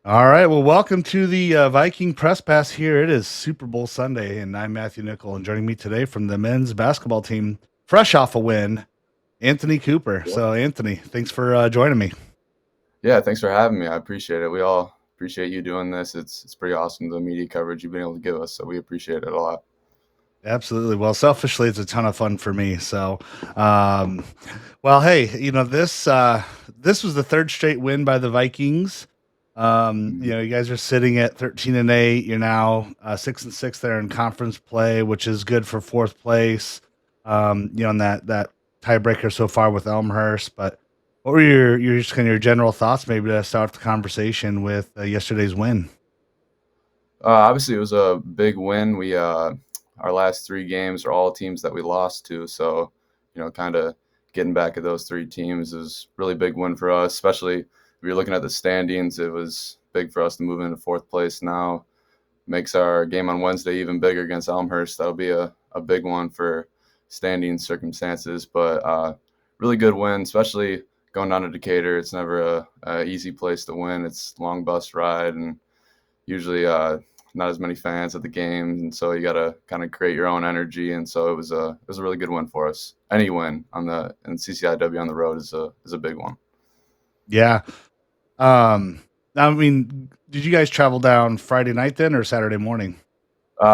All right. Well, welcome to the Viking Press Pass here. It is Super Bowl Sunday, and I'm Matthew Nickel. And joining me today from the men's basketball team, fresh off a win, Anthony Cooper. Yeah. So, Anthony, thanks for joining me. Yeah, thanks for having me. I appreciate it. We all appreciate you doing this. It's pretty awesome the media coverage you've been able to give us, so we appreciate it a lot. Absolutely. Well, selfishly, it's a ton of fun for me. So, um, well, hey, this was the third straight win by the Vikings. Mhm. You guys are sitting at 13-8. You're now 6-6 there in conference play, which is good for fourth place. On that tiebreaker so far with Elmhurst. But what were your just kind of your general thoughts, maybe to start the conversation with yesterday's win? Obviously, it was a big win. We our last three games are all teams that we lost to, so kind of getting back at those three teams is really big win for us. Especially if you're looking at the standings, it was big for us to move into fourth place now. Makes our game on Wednesday even bigger against Elmhurst. That'll be a big one for standing circumstances, but really good win, especially going down to Decatur. It's never a easy place to win. It's a long bus ride and usually not as many fans at the games, and so you got to kind of create your own energy. And so it was a really good win for us. Any win on the and CCIW on the road is a big one. Yeah. Um, I mean, did you guys travel down Friday night then or Saturday morning?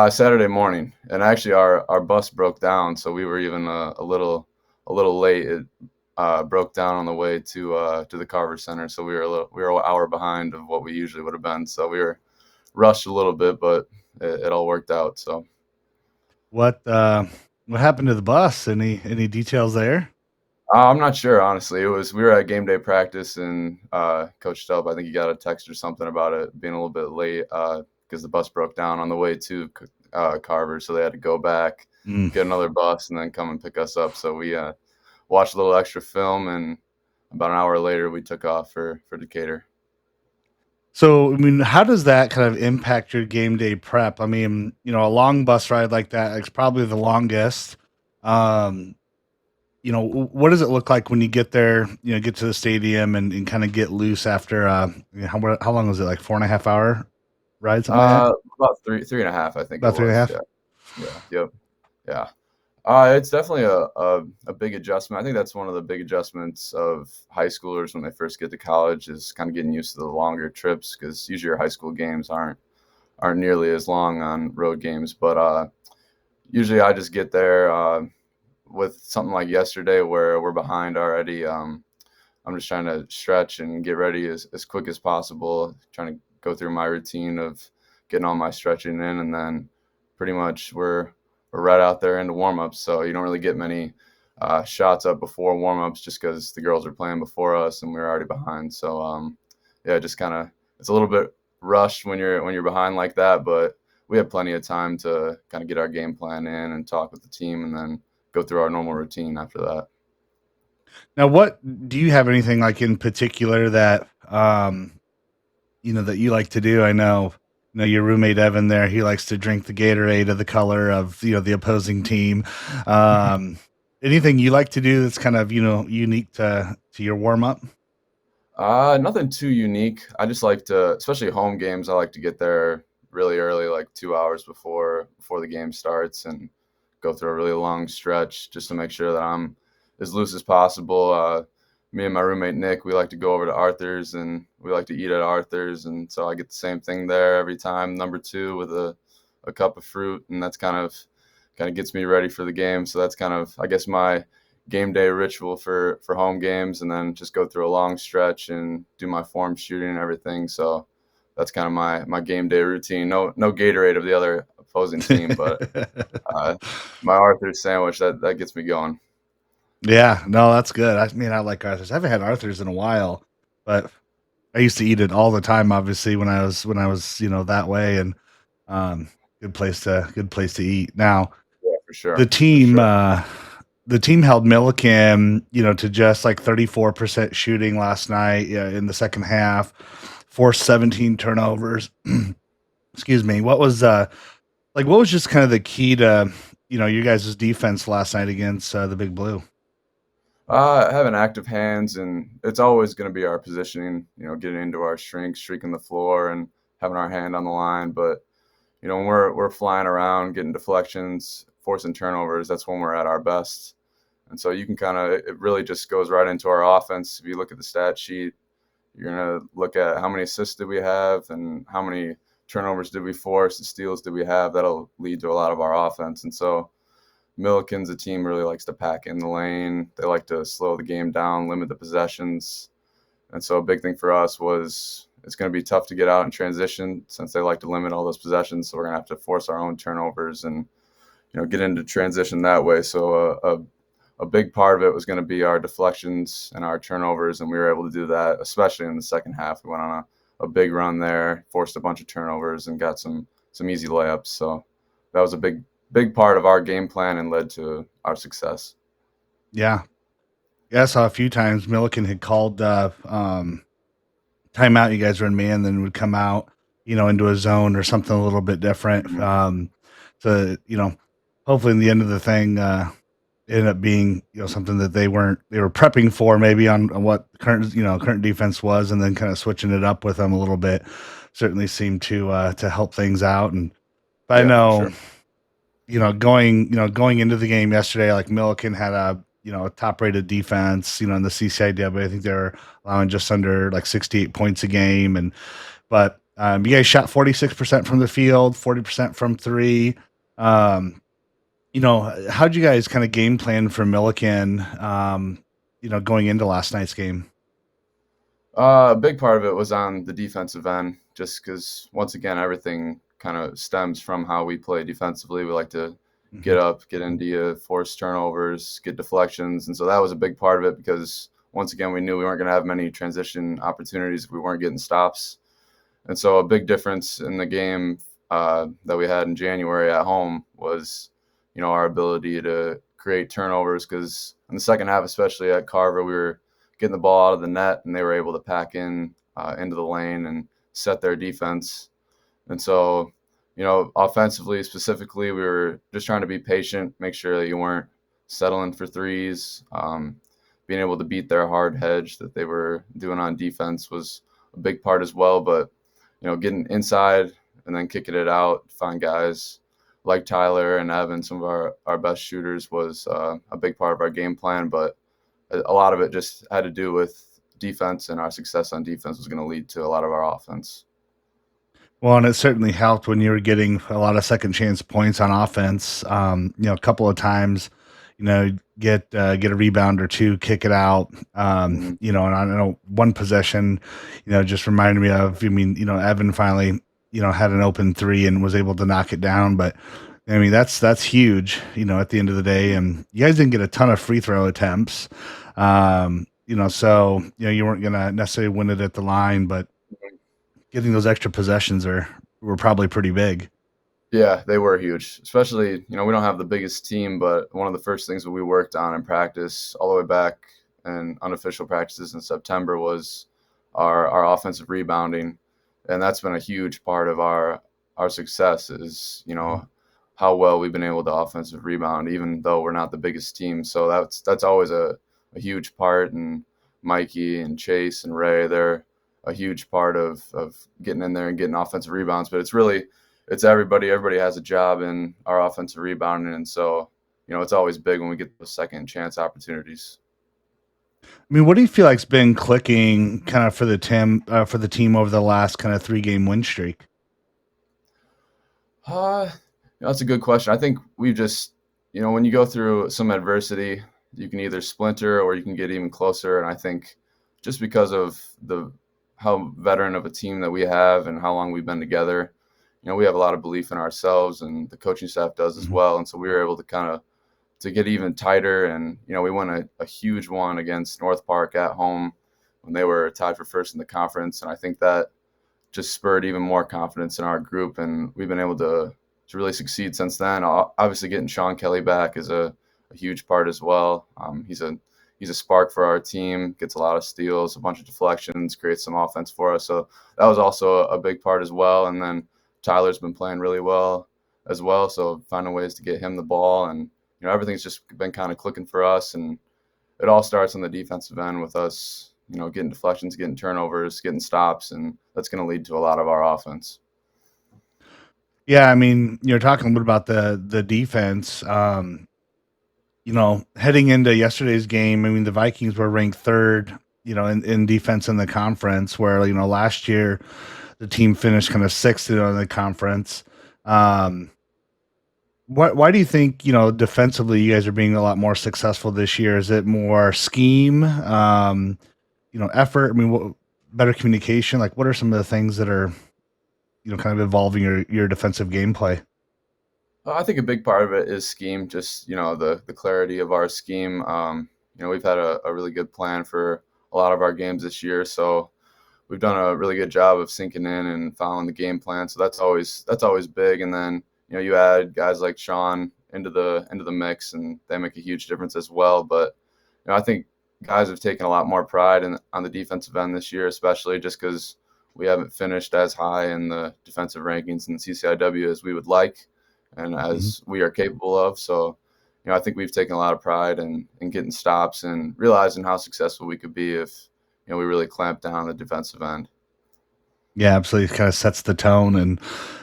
Saturday morning, and actually our bus broke down, so we were even a little late. It broke down on the way to the Carver Center, so we were an hour behind of what we usually would have been. So we were rushed a little bit, but it all worked out. So What what happened to the bus? Any details there? I'm not sure, honestly. We were at game day practice, and Coach Stelp, I think he got a text or something about it being a little bit late because the bus broke down on the way to Carver, so they had to go back, Mm. get another bus, and then come and pick us up. So we watched a little extra film, and about an hour later, we took off for Decatur. So, I mean, how does that kind of impact your game day prep? I mean, a long bus ride like that is probably the longest. Um, what does it look like when you get there, get to the stadium and kind of get loose after, how long was it? Like 4.5 hour ride, something like that? About three and a half, I think it About three and a was. half? Yeah, yeah, yep, yeah. It's definitely a big adjustment. I think that's one of the big adjustments of high schoolers when they first get to college is kind of getting used to the longer trips because usually your high school games aren't nearly as long on road games. But usually I just get there with something like yesterday where we're behind already. I'm just trying to stretch and get ready as quick as possible, trying to go through my routine of getting all my stretching in, and then pretty much we're right out there into warm-ups, so you don't really get many shots up before warm-ups just because the girls are playing before us and we were already behind. So yeah, just kind of it's a little bit rushed when you're behind like that, but we had plenty of time to kind of get our game plan in and talk with the team, and then go through our normal routine after that. Now, what do you have anything like in particular that, that you like to do? I know, your roommate Evan there, he likes to drink the Gatorade of the color of, the opposing team. Um, Anything you like to do that's kind of, unique to your warm up? Nothing too unique. I just like to, especially home games, I like to get there really early, like 2 hours before the game starts, and go through a really long stretch just to make sure that I'm as loose as possible. Me and my roommate Nick, we like to go over to Arthur's and we like to eat at Arthur's, and so I get the same thing there every time, number two with a cup of fruit, and that's kind of gets me ready for the game. So that's kind of, I guess, my game day ritual for home games, and then just go through a long stretch and do my form shooting and everything. So that's kind of my game day routine. No Gatorade of the other opposing team, but uh, my Arthur's sandwich that gets me going. Yeah, no, that's good. I mean, I like Arthur's. I haven't had Arthur's in a while, but I used to eat it all the time, obviously, when I was, that way, and um, good place to eat. Now, Yeah, for the sure, for team, sure. uh, the team held Millikin, to just like 34% shooting last night, yeah, in the second half, forced 17 turnovers. Excuse me. What was just kind of the key to, you guys' defense last night against the Big Blue? Having active hands, and it's always going to be our positioning. Getting into our strength, streaking the floor, and having our hand on the line. But when we're flying around, getting deflections, forcing turnovers, that's when we're at our best. And so you can it really just goes right into our offense. If you look at the stat sheet, you're going to look at how many assists did we have and how many turnovers did we force and steals did we have. That'll lead to a lot of our offense. And so Millikin's a team really likes to pack in the lane. They like to slow the game down, limit the possessions. And so a big thing for us was it's going to be tough to get out in transition since they like to limit all those possessions. So we're going to have to force our own turnovers and get into transition that way. So a big part of it was going to be our deflections and our turnovers, and we were able to do that, especially in the second half. We went on a big run there, forced a bunch of turnovers, and got some easy layups. So that was a big part of our game plan and led to our success. Yeah. Yeah, I saw a few times Millikin had called timeout. You guys were in man, then would come out, into a zone or something a little bit different. Mhm. So hopefully in the end of the thing, ended up being something that they were prepping for maybe on what current defense was, and then kind of switching it up with them a little bit. Certainly seemed to help things out. And but I Yeah, for know sure. going into the game yesterday, like Milliken had a top rated defense, in the CCIW. I think they were allowing just under like 68 points a game. But you guys shot 46% from the field, 40% from three. Um, how'd you guys kind of game plan for Milliken, going into last night's game? A big part of it was on the defensive end, just because once again everything kind of stems from how we play defensively. We like to Hmm. get up, get into you, force turnovers, get deflections, and so that was a big part of it because once again we knew we weren't going to have many transition opportunities if we weren't getting stops. And so a big difference in the game that we had in January at home was, our ability to create turnovers. Because in the second half, especially at Carver, we were getting the ball out of the net, and they were able to pack in into the lane and set their defense. And so, offensively specifically, we were just trying to be patient, make sure that you weren't settling for threes. Being able to beat their hard hedge that they were doing on defense was a big part as well. But getting inside and then kicking it out, find guys like Tyler and Evan, some of our best shooters, was a big part of our game plan. But a lot of it just had to do with defense, and our success on defense was going to lead to a lot of our offense. Well, and it certainly helped when you were getting a lot of second chance points on offense. A couple of times, get a rebound or two, kick it out. Mm-hmm. And I know one possession, just reminded me of. I mean, Evan finally, had an open three and was able to knock it down. But I mean, that's huge. At the end of the day, and you guys didn't get a ton of free throw attempts. So you weren't gonna necessarily win it at the line, but getting those extra possessions were probably pretty big. Yeah, they were huge. Especially, we don't have the biggest team, but one of the first things that we worked on in practice all the way back in unofficial practices in September was our offensive rebounding. And that's been a huge part of our success is, Mhm. how well we've been able to offensive rebound, even though we're not the biggest team. So that's always a huge part. And Mikey and Chase and Ray, they're a huge part of getting in there and getting offensive rebounds. But it's everybody. Everybody has a job in our offensive rebounding, and so it's always big when we get those second chance opportunities. I mean, what do you feel like's been clicking kind of for the team over the last kind of 3 game win streak? Uh, that's a good question. I think we've just, when you go through some adversity, you can either splinter or you can get even closer. And I think just because of the how veteran of a team that we have and how long we've been together, we have a lot of belief in ourselves, and the coaching staff does as Mhm. well. And so we were able to kind of to get even tighter. And we won a huge one against North Park at home when they were tied for first in the conference. And I think that just spurred even more confidence in our group, and we've been able to really succeed since then. Obviously, getting Sean Kelly back is a huge part as well. He's a spark for our team. Gets a lot of steals, a bunch of deflections, creates some offense for us. So that was also a big part as well. And then Tyler's been playing really well as well. So finding ways to get him the ball, and everything's just been kind of clicking for us. And it all starts on the defensive end with us, getting deflections, getting turnovers, getting stops, and that's going to lead to a lot of our offense. Yeah, I mean, you're talking a little bit about the defense. Heading into yesterday's game, I mean, the Vikings were ranked third, in defense in the conference, where last year the team finished kind of sixth in the conference. Um, why do you think defensively you guys are being a lot more successful this year? Is it more scheme, effort? I mean, better communication? Like, what are some of the things that are kind of evolving your defensive gameplay? I think a big part of it is scheme, just the clarity of our scheme. We've had a really good plan for a lot of our games this year, so we've done a really good job of sinking in and following the game plan. So that's always big. And then you add guys like Sean into the mix, and they make a huge difference as well. But I think guys have taken a lot more pride on the defensive end this year, especially just because we haven't finished as high in the defensive rankings in CCIW as we would like and Mhm. as we are capable of. So I think we've taken a lot of pride in getting stops and realizing how successful we could be if we really clamp down on the defensive end. Yeah, absolutely. Kind of sets the tone, and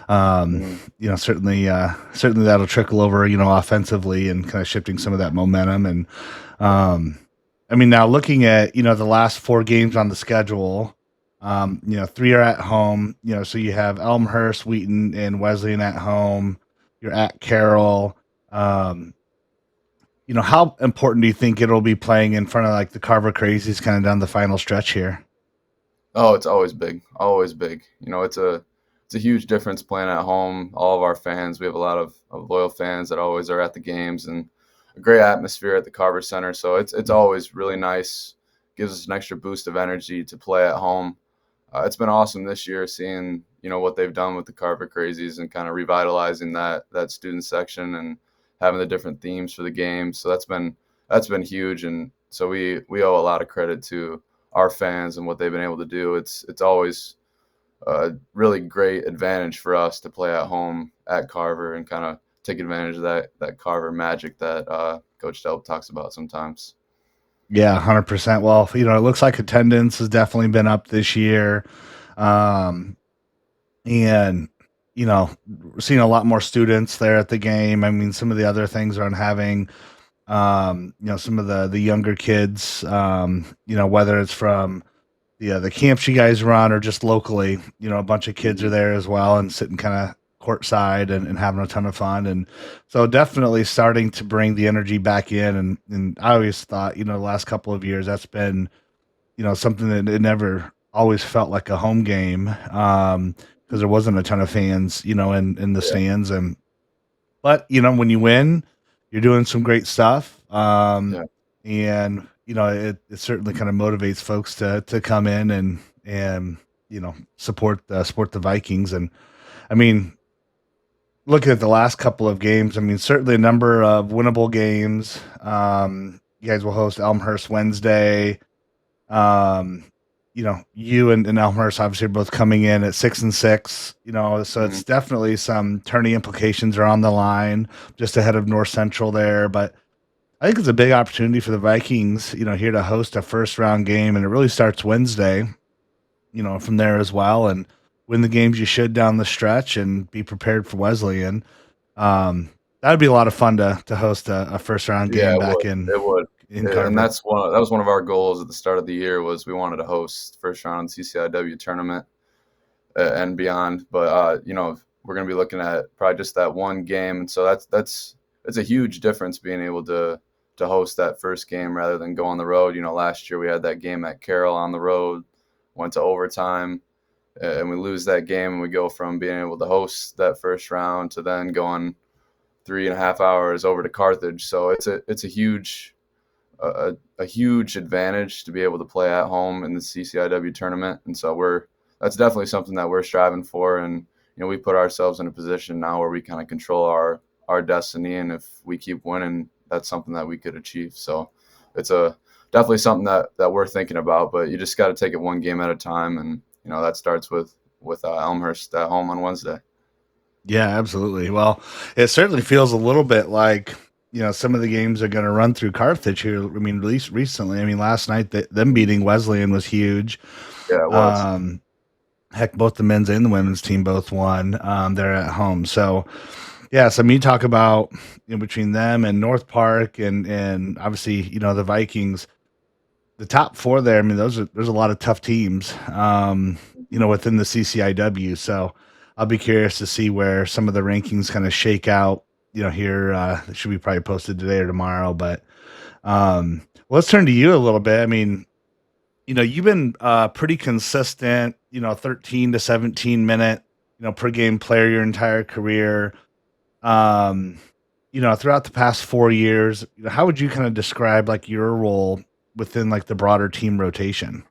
Mhm. certainly that'll trickle over, offensively, and kind of shifting some of that momentum. And um, I mean, now looking at the last four games on the schedule, three are at home. So you have Elmhurst, Wheaton, and Wesleyan at home. You're at Carroll. Um, how important do you think it'll be playing in front of like the Carver Crazies, kind of down the final stretch here? Oh, it's always big, always big. It's a huge difference playing at home. All of our fans, we have a lot of loyal fans that always are at the games, and a great atmosphere at the Carver Center. So it's always really nice. Gives us an extra boost of energy to play at home. It's been awesome this year seeing what they've done with the Carver Crazies and kind of revitalizing that student section and having the different themes for the game. So that's been huge, and so we owe a lot of credit to our fans and what they've been able to do. It's always a really great advantage for us to play at home at Carver and kind of take advantage of that Carver magic that Coach Delp talks about sometimes. Yeah, 100%. Well, it looks like attendance has definitely been up this year. Um, and, we're seeing a lot more students there at the game. I mean, some of the other things on having, some of the younger kids, whether it's from the camps you guys run or just locally, a bunch of kids are Mhm. there as well and sitting kind of courtside and having a ton of fun. And so definitely starting to bring the energy back in. And I always thought, the last couple of years that's been, something that it never always felt like a home game. Because there wasn't a ton of fans, in the Yeah, stands. But when you win, you're doing some great stuff. yeah. And it certainly kind of motivates folks to come in and support the Vikings. And I mean, looking at the last couple of games, I mean, certainly a number of winnable games. You guys will host Elmhurst Wednesday. Um, you and Elmhurst obviously are both coming in at 6-6. So Mhm. it's definitely some tourney implications are on the line just ahead of North Central there. But I think it's a big opportunity for the Vikings, here to host a first round game, and it really starts Wednesday, from there as well, and win the games you should down the stretch and be prepared for Wesleyan. That would be a lot of fun to host a first round Yeah, game it back would. It would. in And Carver. that was one of our goals at the start of the year was we wanted to host first round CCIW tournament and beyond. But we're going to be looking at probably just that one game, and so that's it's a huge difference being able to host that first game rather than go on the road. Last year we had that game at Carroll on the road, went to overtime, and we lose that game, and we go from being able to host that first round to then going 3.5 hours over to Carthage. So it's a huge advantage to be able to play at home in the CCIW tournament, and so that's definitely something that we're striving for. And we put ourselves in a position now where we kind of control our destiny, and if we keep winning, that's something that we could achieve. So it's a definitely something that we're thinking about, but you just got to take it one game at a time, and that starts with Elmhurst at home on Wednesday. Yeah, absolutely. Well, it certainly feels a little bit like some of the games are going to run through Carthage here. I mean, at least recently. I mean, last night them beating Wesleyan was huge. Yeah, it was. Um, Heck, both the men's and the women's team both won. They're at home, so yeah. So me talk about between them and North Park and obviously the Vikings, the top four there. I mean, there's a lot of tough teams. Mhm. Within the CCIW. So I'll be curious to see where some of the rankings kind of shake out. Here it should be probably posted today or tomorrow. But let's turn to you a little bit. I mean, you've been pretty consistent. 13 to 17 minute per game player your entire career. Um, throughout the past 4 years, how would you kind of describe like your role within like the broader team rotation?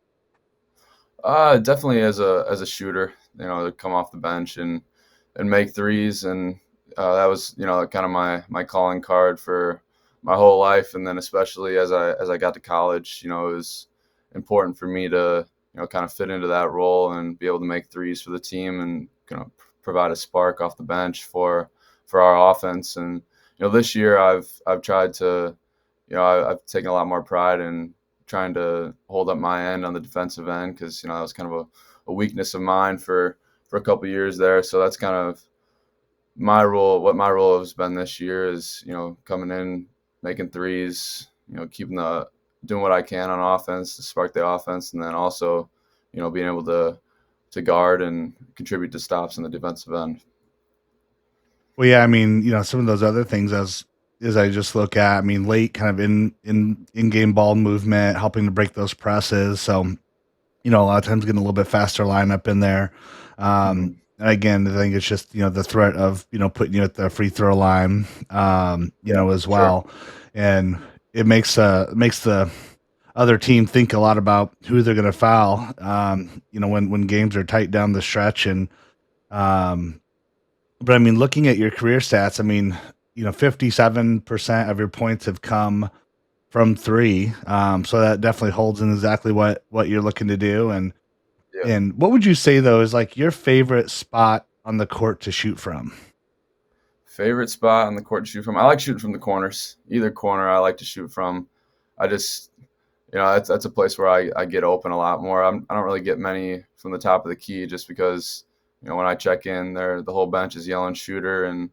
Definitely as a shooter, to come off the bench and make threes, and that was kind of my calling card for my whole life, and then especially as I got to college, it was important for me to kind of fit into that role and be able to make threes for the team and provide a spark off the bench for our offense. And this year I've tried to I've taken a lot more pride in trying to hold up my end on the defensive end, because that was kind of a weakness of mine for a couple years there. So that's kind of my role. What my role has been this year is coming in, making threes, keeping the doing what I can on offense to spark the offense, and then also being able to guard and contribute to stops in the defensive end. Well, yeah, I mean, some of those other things as I just look at, I mean, late kind of in game ball movement, helping to break those presses. So, a lot of times getting a little bit faster lineup in there. Hmm. And again, I think it's just, the threat of, putting you at the free throw line, Yeah, as for sure. well. And it makes the other team think a lot about who they're going to foul, when games are tight down the stretch. Um, but I mean, looking at your career stats, I mean, 57% of your points have come from three. So that definitely holds in exactly what you're looking to do. Yeah. And what would you say though is like your favorite spot on the court to shoot from? Favorite spot on the court to shoot from? I like shooting from the corners. Either corner I like to shoot from. I just that's a place where I get open a lot more. I don't really get many from the top of the key, just because when I check in there, the whole bench is yelling shooter, and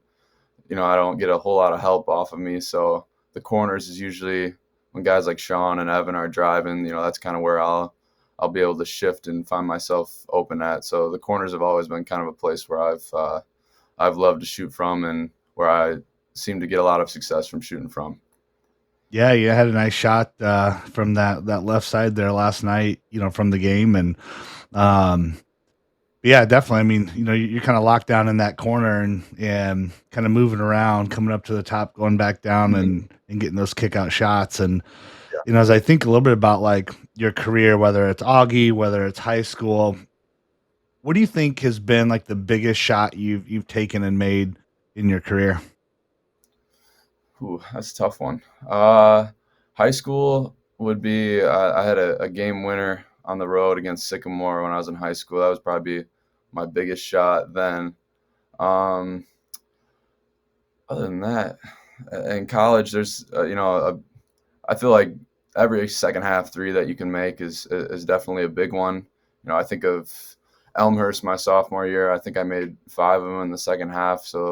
I don't get a whole lot of help off of me. So the corners is usually when guys like Sean and Evan are driving. That's kind of where I'll be able to shift and find myself open at. So the corners have always been kind of a place where I've loved to shoot from, and where I seem to get a lot of success from shooting from. Yeah, you had a nice shot from that left side there last night, from the game. And um yeah, definitely. I mean, you're kind of locked down in that corner and kind of moving around, coming up to the top, going back down Mhm. and getting those kick out shots. And Yeah. as I think a little bit about like your career, whether it's Augie, whether it's high school, what do you think has been like the biggest shot you've taken and made in your career? Ooh, that's a tough one. Uh, High school would be. I had a game winner on the road against Sycamore when I was in high school. That was probably my biggest shot then. Um, Other than that, in college, there's I feel like every second half three that you can make is definitely a big one. I think of Elmhurst my sophomore year. I think I made five of them in the second half. So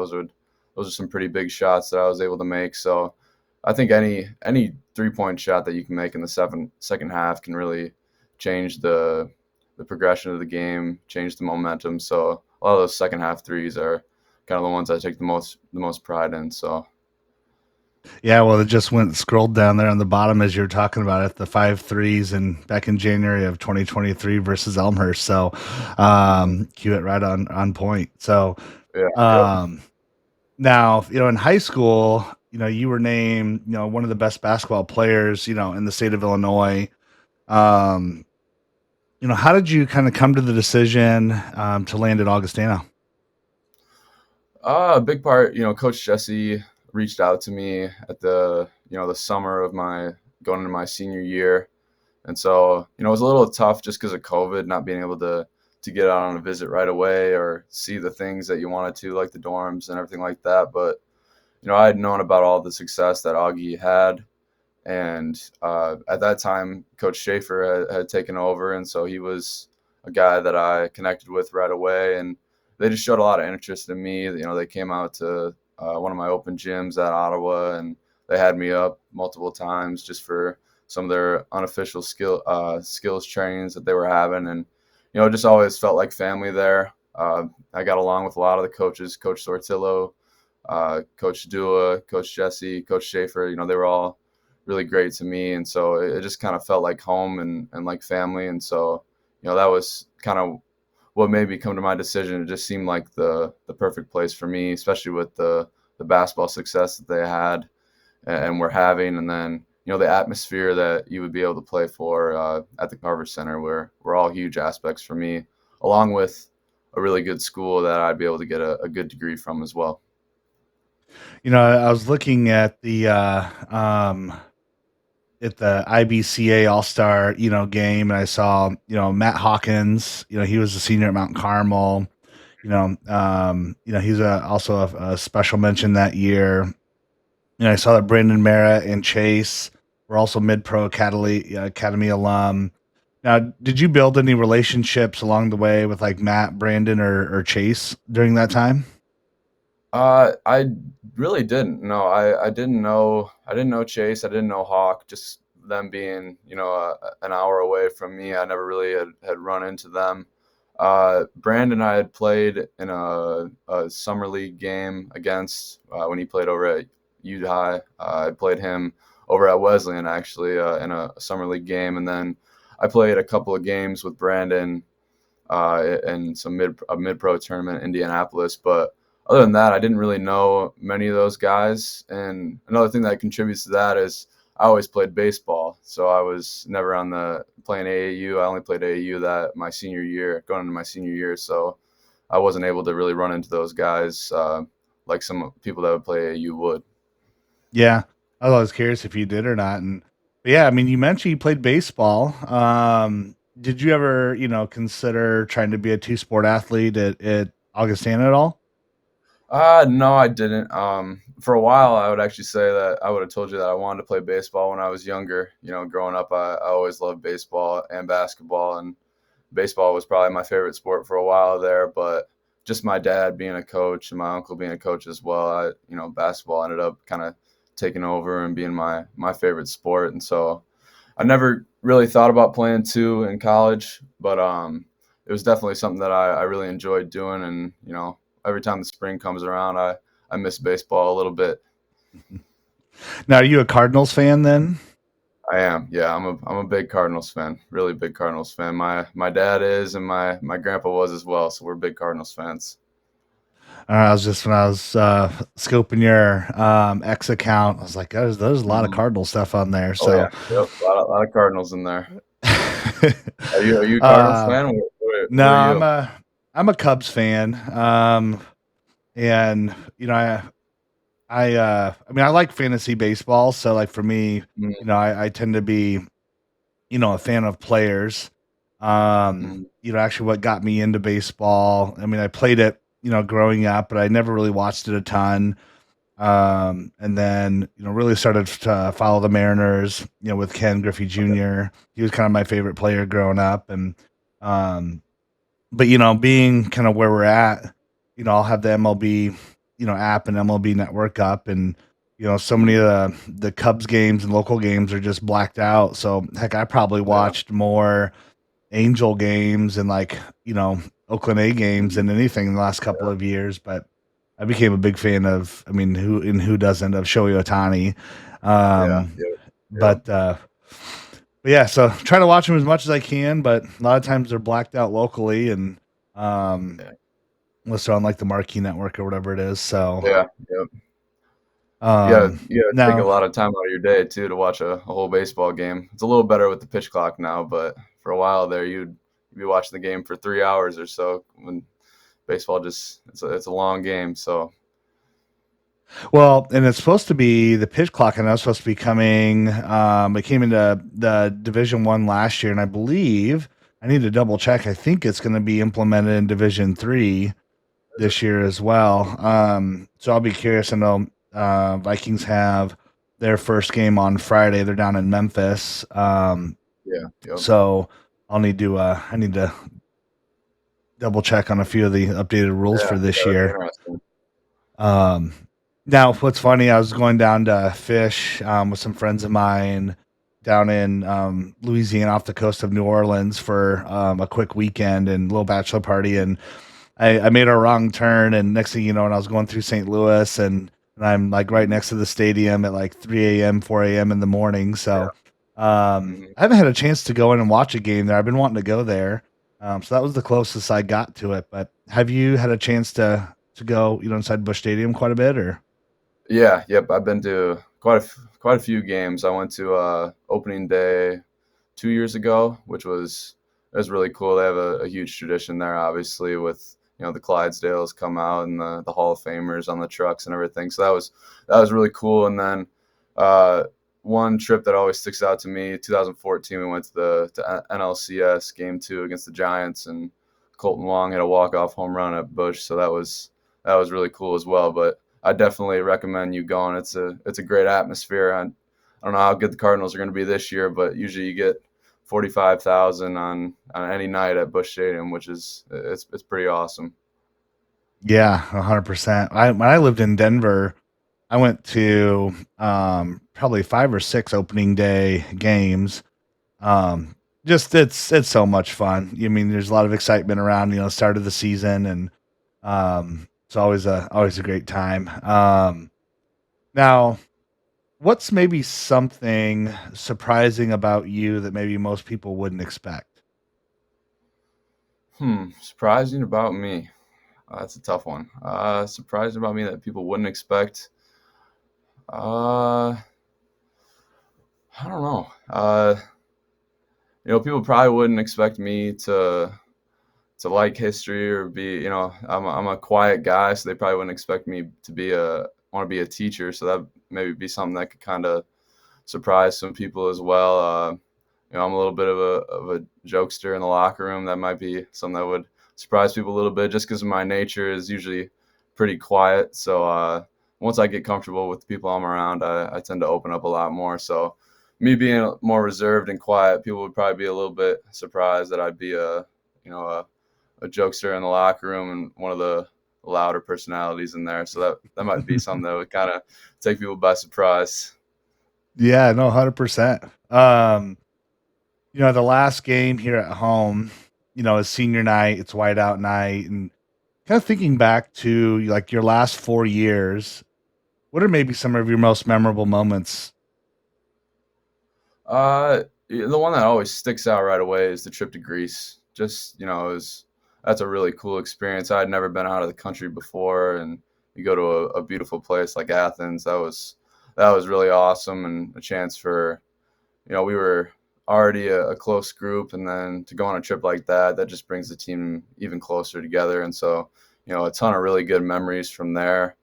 those are some pretty big shots that I was able to make. So I think any 3-point shot that you can make in the second half can really change the progression of the game, change the momentum. So a lot of those second half threes are kind of the ones I take the most pride in. So Yeah, well, it just went scrolled down there on the bottom as you were talking about it, the five threes and back in January of 2023 versus Elmhurst. So, mhm. cue it right on point. So, Yeah, yep. um, now, in high school, you were named, one of the best basketball players, in the state of Illinois. Um, how did you kind of come to the decision, to land at Augustana? A big part, Coach Jesse reached out to me at the summer of my going into my senior year, and so it was a little tough just because of COVID, not being able to get out on a visit right away or see the things that you wanted to, like the dorms and everything like that. But I had known about all the success that Augie had, and at that time, Coach Schaefer had taken over, and so he was a guy that I connected with right away, and they just showed a lot of interest in me. They came out to one of my open gyms at Ottawa, and they had me up multiple times just for some of their unofficial skills trainings that they were having, and it just always felt like family there. I got along with a lot of the coaches, Coach Sortillo, Coach Dua, Coach Jesse, Coach Schaefer. They were all really great to me, and so it just kind of felt like home and like family. And so that was kind of what made me come to my decision. It just seemed like the perfect place for me, especially with the basketball success that they had and were having, and then the atmosphere that you would be able to play for at the Carver Center were all huge aspects for me, along with a really good school that I'd be able to get a good degree from as well. I was looking at the IBCA All Star, game, and I saw, Matt Hawkins. He was a senior at Mount Carmel. He's also a special mention that year. I saw that Brandon Mara and Chase were also mid pro academy alum. Now, did you build any relationships along the way with like Matt, Brandon, or Chase during that time? I really didn't. No, I didn't know. I didn't know Chase. I didn't know Hawk. Just them being, an hour away from me. I never really had run into them. Brandon, I had played in a summer league game against when he played over at U High. I played him over at Wesleyan actually in a summer league game, and then I played a couple of games with Brandon in some mid pro tournament in Indianapolis. But other than that, I didn't really know many of those guys. And another thing that contributes to that is I always played baseball, so I was never on the playing AAU. I only played AAU that my senior year, going into my senior year. So I wasn't able to really run into those guys like some people that would play AAU would. Yeah, I was always curious if you did or not. And but yeah, I mean, you mentioned you played baseball. Did you ever, consider trying to be a two sport athlete at Augustana at all? No, I didn't. For a while, I would actually say that I would have told you that I wanted to play baseball when I was younger. Growing up, I always loved baseball and basketball, and baseball was probably my favorite sport for a while there. But just my dad being a coach and my uncle being a coach as well, basketball ended up kind of taking over and being my favorite sport. And so I never really thought about playing two in college, but it was definitely something that I really enjoyed doing. And every time the spring comes around, I miss baseball a little bit. Now, are you a Cardinals fan then? I am, yeah. I'm a big Cardinals fan, really big Cardinals fan. My dad is, and my grandpa was as well. So we're big Cardinals fans. I was just when I was scoping your X account, I was like, there's a lot of Mhm. Cardinal stuff on there. Oh yeah, So, yep, a lot of Cardinals in there. Are you a Cardinals uh, fan? no, Who are you? I'm a Cubs fan. And I mean, I like fantasy baseball. So, like for me, Mm, I tend to be, a fan of players. mm, Actually, what got me into baseball. I mean, I played it, growing up, but I never really watched it a ton. And then, really started to follow the Mariners, with Ken Griffey okay, Jr. He was kind of my favorite player growing up. And, um, but, being kind of where we're at, I'll have the MLB, app and MLB network up, and, so many mm, of the Cubs games and local games are just blacked out. So heck, I probably yeah, watched more Angel games and like, Oakland A games mm, than anything in the last couple yeah, of years. But I became a big fan of, I mean, who doesn't, of Shohei Ohtani. yeah, Um, yep, yep, but yeah, so try to watch them as much as I can, but a lot of times they're blacked out locally, and um, yeah, unless they're on like the Marquee Network or whatever it is. So yeah, yep. You gotta take a now, lot of time out of your day too to watch a whole baseball game. It's a little better with the pitch clock now, but for a while there, you'd be watching the game for 3 hours or so. When baseball just it's a long game, so well, and it's supposed to be the pitch clock, and that's supposed to be coming. It came into the Division 1 last year, and I believe I need to double check. I think it's going to be implemented in Division 3 is it? this year as well. So I'll be curious. I know. Vikings have their first game on Friday. They're down in Memphis. Yeah. Yep. So I need to double check on a few of the updated rules Yeah. for this Yeah. That'd be year. interesting. Um, Now, what's funny, I was going down to fish with some friends of mine down in Louisiana off the coast of New Orleans for a quick weekend and little bachelor party. And I made a wrong turn. And next thing you know, when I was going through St. Louis and I'm like right Mhm. next to the stadium at like 3 a.m., 4 a.m. in the morning. So Yeah. Mhm. I haven't had a chance to go in and watch a game there. I've been wanting to go there. So that was the closest I got to it. But have you had a chance to go, inside Busch Stadium quite a bit or? Yeah, yep. I've been to quite a few games. I went to opening day 2 years ago, which was really cool. They have a huge tradition there, obviously, with the Clydesdales come out and the Hall of Famers on the trucks and everything. So that was really cool. And then uh, one trip that always sticks out to me, 2014, we went to NLCS Game 2 against the Giants, and Colton Wong had a walk-off home run at Busch. So that was really cool as well. But I definitely recommend you going. It's a great atmosphere. I don't know how good the Cardinals are going to be this year, but usually you get 45,000 on any night at Busch Stadium, which is it's pretty awesome. Yeah, 100%. When I lived in Denver, I went to probably 5 or 6 opening day games. Um just it's so much fun. I mean, there's a lot of excitement around, start of the season and it's always a great time. Now, what's maybe something surprising about you that maybe most people wouldn't expect? Surprising about me. That's a tough one. Surprising about me that people wouldn't expect. Uh, I don't know. People probably wouldn't expect me to like history or be. I'm a quiet guy, so they probably wouldn't expect me to want to be a teacher. So that maybe be something that could kind of surprise some people as well. I'm a little bit of a jokester in the locker room. That might be something that would surprise people a little bit, just because my nature is usually pretty quiet. So once I get comfortable with the people I'm around, I tend to open up a lot more. So me being more reserved and quiet, people would probably be a little bit surprised that I'd be a jokester in the locker room and one of the louder personalities in there. So that might be something that would kind of take people by surprise. Yeah, no, 100%. The last game here at home, is senior night, it's whiteout night, and kind of thinking back to like your last 4 years, what are maybe some of your most memorable moments? The one that always sticks out right away is the trip to Greece. Just, that's a really cool experience. I had never been out of the country before, and you go to a beautiful place like Athens. That was really awesome, and a chance for, we were already a close group, and then to go on a trip like that just brings the team even closer together. And so, a ton of really good memories from there.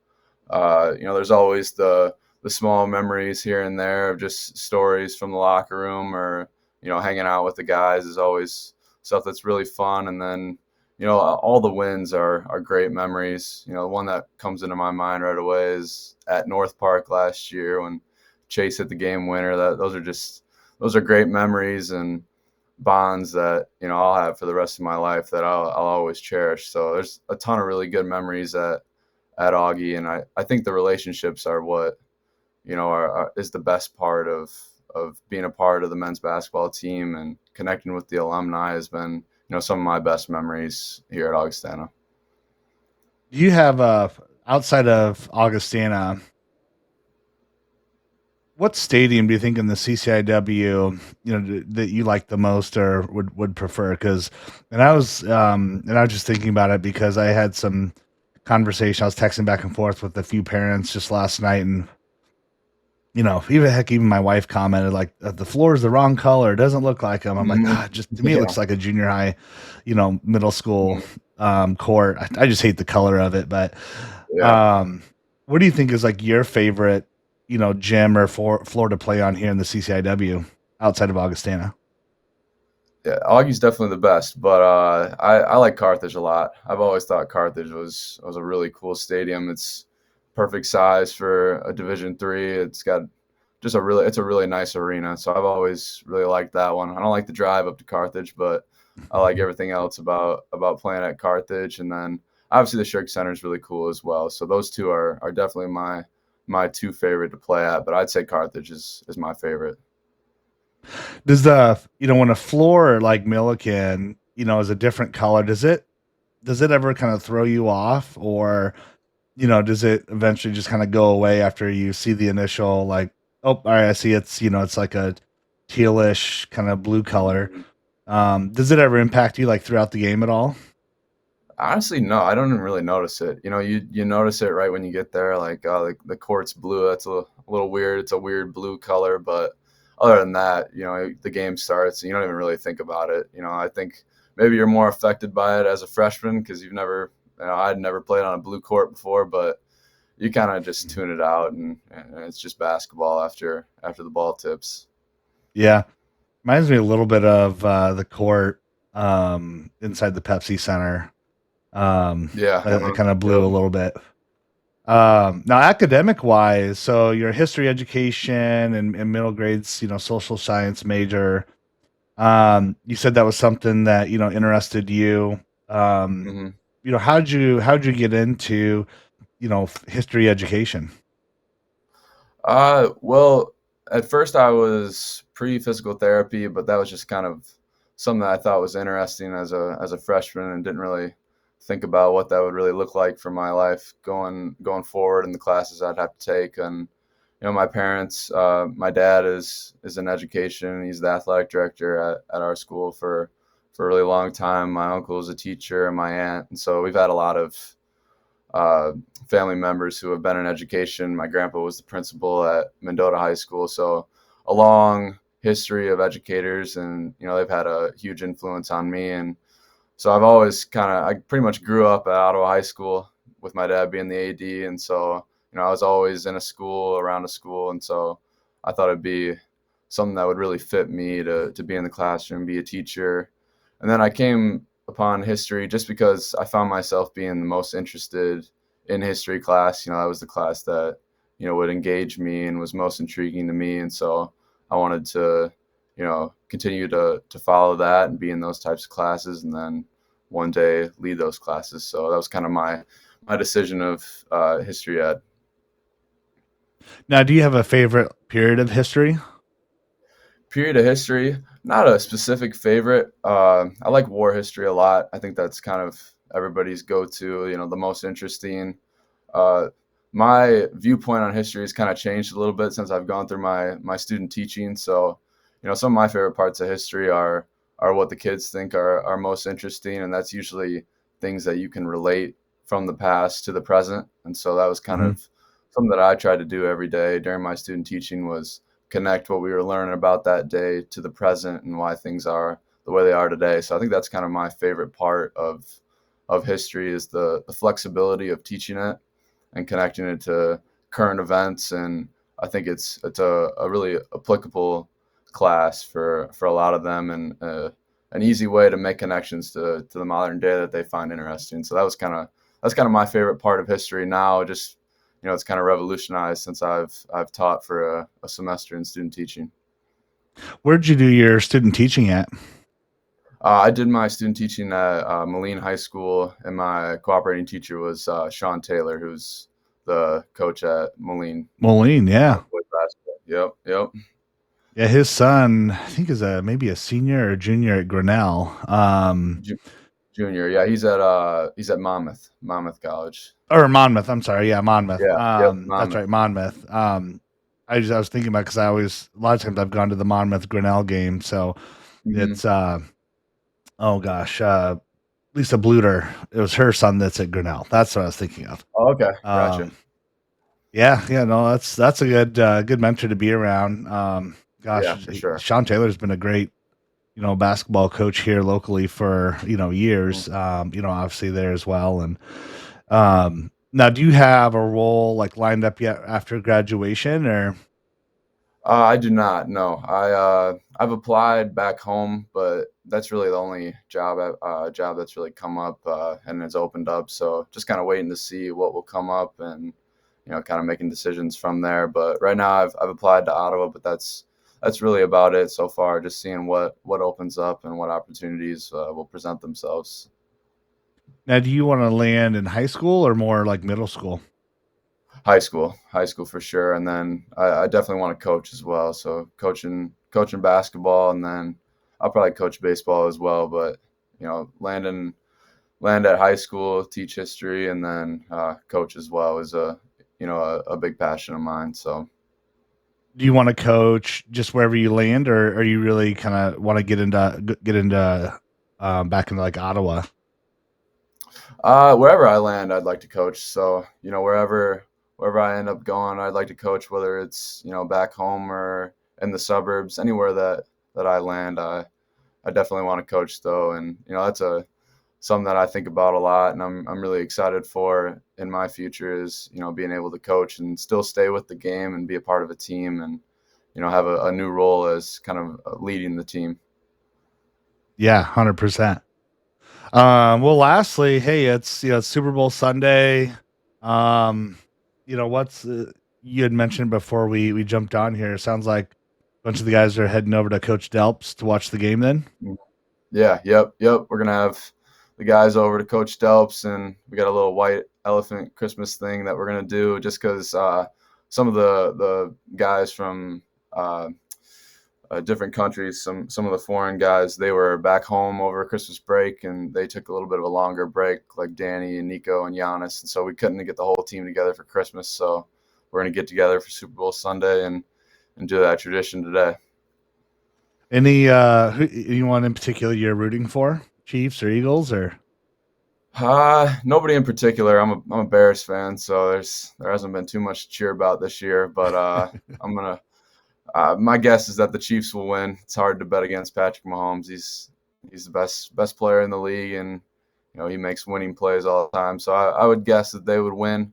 There's always the small memories here and there of just stories from the locker room, or hanging out with the guys is always stuff that's really fun. And then all the wins are great memories. The one that comes into my mind right away is at North Park last year when Chase hit the game winner. Those are great memories and bonds that I'll have for the rest of my life that I'll always cherish. So there's a ton of really good memories at Augie, and I think the relationships are what is the best part of being a part of the men's basketball team, and connecting with the alumni has been some of my best memories here at Augustana. Do you have outside of Augustana, what stadium do you think in the CCIW, that you like the most or would prefer? Because, and I was just thinking about it because I had some conversation. I was texting back and forth with a few parents just last night, and even my wife commented like the floor is the wrong color. It doesn't look like them. I'm like, Mhm. just to me, it Yeah. looks like a junior high, middle school Mhm. court. I just hate the color of it. But Yeah. um, what do you think is like your favorite, gym or floor to play on here in the CCIW outside of Augustana? Yeah, Augie's definitely the best, but I like Carthage a lot. I've always thought Carthage was a really cool stadium. It's perfect size for a Division III. It's got just it's a really nice arena. So I've always really liked that one. I don't like the drive up to Carthage, but I like everything else about playing at Carthage. And then obviously the Shirk Center is really cool as well. So those two are definitely my two favorite to play at. But I'd say Carthage is my favorite. Does the when a floor like Millikin, is a different color, does it ever kind of throw you off, or does it eventually just kind of go away after you see the initial like, oh, all right, I see it's like a tealish kind of blue color. Mhm. Does it ever impact you like throughout the game at all? Honestly, no, I don't even really notice it. You notice it right when you get there, like the court's blue. That's a little weird. It's a weird blue color, but other than that, the game starts and you don't even really think about it. I think maybe you're more affected by it as a freshman because I'd never played on a blue court before, but you kind of just tune it out and it's just basketball after the ball tips. Yeah, reminds me a little bit of the court inside the Pepsi Center. Yeah. It kind of blew Yep. a little bit. Now, academic wise, so your history education and middle grades, social science major. You said that was something that interested you. Um, hmm how'd you get into history education? Well, at first I was pre-physical therapy, but that was just kind of something that I thought was interesting as a freshman and didn't really think about what that would really look like for my life going forward in the classes I'd have to take. And my parents, my dad is in education. He's the athletic director at our school for a really long time. My uncle is a teacher, and my aunt, and so we've had a lot of uh, family members who have been in education. My grandpa was the principal at Mendota High School, so a long history of educators, and they've had a huge influence on me. And so I pretty much grew up at Ottawa High School with my dad being the AD, and so I was always in a school around a school, and so I thought it'd be something that would really fit me to be in the classroom, be a teacher. And then I came upon history just because I found myself being the most interested in history class. That was the class that would engage me and was most intriguing to me, and so I wanted to continue to follow that and be in those types of classes, and then one day lead those classes. So that was kind of my decision of history ed. Now, do you have a favorite period of history? Period of history, not a specific favorite. I like war history a lot. I think that's kind of everybody's go-to. The most interesting. Uh, my viewpoint on history has kind of changed a little bit since I've gone through my student teaching. So, some of my favorite parts of history are what the kids think are most interesting, and that's usually things that you can relate from the past to the present. And so that was kind Mhm. of something that I tried to do every day during my student teaching was connect what we were learning about that day to the present and why things are the way they are today. So I think that's kind of my favorite part of history is the flexibility of teaching it and connecting it to current events. And I think it's a really applicable class for a lot of them, and an easy way to make connections to the modern day that they find interesting. So that's kind of my favorite part of history now. Just it's kind of revolutionized since I've taught for a semester in student teaching. Where'd you do your student teaching at? I did my student teaching at Moline High School, and my cooperating teacher was Sean Taylor, who's the coach at Moline Moline, yeah. boys basketball. Yep, yep. Yeah, his son, I think, is maybe a senior or junior at Grinnell. Ju- Junior, yeah, he's at Monmouth College. Or Monmouth. I'm sorry. Yeah, Monmouth. Yeah, yep, That's Monmouth. right, Monmouth. I was thinking about because I always a lot of times I've gone to the Monmouth Grinnell game, so hmm it's oh gosh, Lisa Bluter. It was her son that's at Grinnell. That's what I was thinking of. Oh, okay, gotcha. Um, yeah, yeah, no, that's a good mentor to be around. Yeah, Gosh, for sure. Sean Taylor's been a great basketball coach here locally for Mhm. years. Obviously there as well, and now, do you have a role like lined up yet after graduation, or I do not. No, I've applied back home, but that's really the only job that's really come up and has opened up. So just kind of waiting to see what will come up, and kind of making decisions from there. But right now, I've applied to Ottawa, but that's really about it so far. Just seeing what opens up and what opportunities will present themselves. Now, do you want to land in high school or more like middle school? High school for sure, and then I definitely want to coach as well. So coaching basketball, and then I'll probably coach baseball as well. But land at high school, teach history, and then coach as well is a big passion of mine. So Do you want to coach just wherever you land, or you really kind of want to get into back into like Ottawa? wherever I land, I'd like to coach. So wherever I end up going, I'd like to coach. Whether it's back home or in the suburbs, anywhere that I land, I definitely want to coach though, and that's a something that I think about a lot, and I'm really excited for in my future is being able to coach and still stay with the game and be a part of a team and have a new role as kind of leading the team. Yeah, 100%. Well, lastly, hey, it's Super Bowl Sunday. Um, what's you had mentioned before we jumped on here. It sounds like a bunch of the guys are heading over to Coach Delp's to watch the game. Then, Yeah, yep. We're gonna have the guys over to Coach Delps, and we got a little white elephant Christmas thing that we're gonna do just because some of the guys from different countries, some of the foreign guys, they were back home over Christmas break, and they took a little bit of a longer break, like Danny and Nico and Giannis, and so we couldn't get the whole team together for Christmas. So we're gonna get together for Super Bowl Sunday and do that tradition today. anyone in particular you're rooting for? Chiefs or Eagles or? Nobody in particular. I'm a Bears fan, so there hasn't been too much to cheer about this year. But I'm gonna. My guess is that the Chiefs will win. It's hard to bet against Patrick Mahomes. He's the best player in the league, and he makes winning plays all the time. So I would guess that they would win.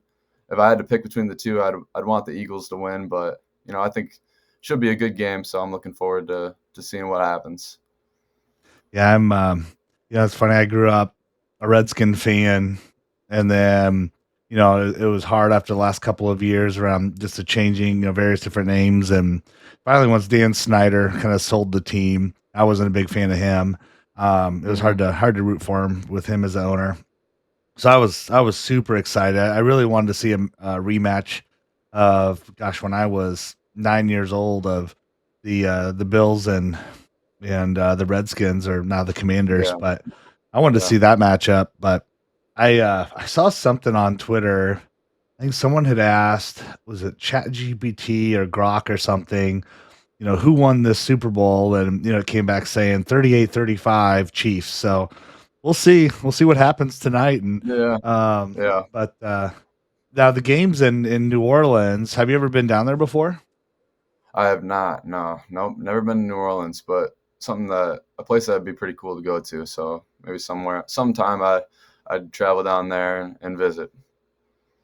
If I had to pick between the two, I'd want the Eagles to win. But I think it should be a good game. So I'm looking forward to seeing what happens. Yeah, it's funny. I grew up a Redskin fan, and then it was hard after the last couple of years around just the changing, various different names, and finally once Dan Snyder kind of sold the team, I wasn't a big fan of him. It was Hmm. hard to root for him with him as the owner. So I was super excited. I really wanted to see a rematch of gosh when I was 9 years old of the Bills and the Redskins or now the Commanders, Yeah, but I wanted to yeah. see that matchup. But I saw something on Twitter. I think someone had asked, was it ChatGPT or Grok or something, who won this Super Bowl? And it came back saying 38-35 Chiefs. So we'll see. We'll see what happens tonight. And Yeah, um, yeah. but now the games in New Orleans. Have you ever been down there before? I have not. No, nope. Never been to New Orleans, but a place that'd be pretty cool to go to. So maybe sometime I'd travel down there and visit.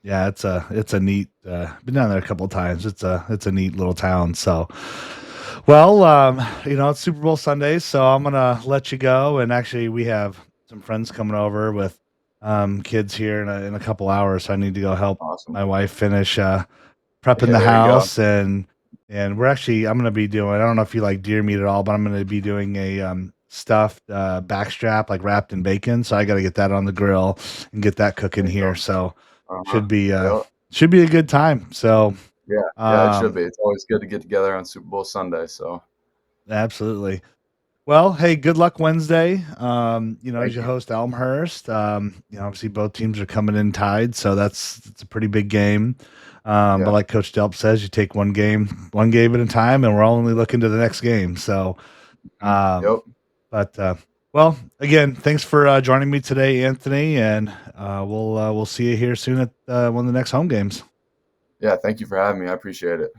Yeah, it's a neat. Been down there a couple of times. It's a neat little town. So, well, it's Super Bowl Sunday, so I'm gonna let you go. And actually, we have some friends coming over with kids here in a couple hours. So I need to go help Awesome. my wife finish prepping Yeah, the there you go. house and I'm gonna be doing. I don't know if you like deer meat at all, but I'm gonna be doing a stuffed backstrap like wrapped in bacon. So I got to get that on the grill and get that cooking There you here. go. So Uh huh. should be uh Yep. should be a good time. So Yeah, yeah. It should um be. It's always good to get together on Super Bowl Sunday. So absolutely. Well, hey, good luck Wednesday. As thank you you. host Elmhurst, obviously both teams are coming in tied, so it's a pretty big game. But Yeah. like Coach Delp says, you take one game at a time, and we're only looking to the next game. So, um, Yep. but well, again, thanks for joining me today, Anthony, and we'll see you here soon at one of the next home games. Yeah. Thank you for having me. I appreciate it.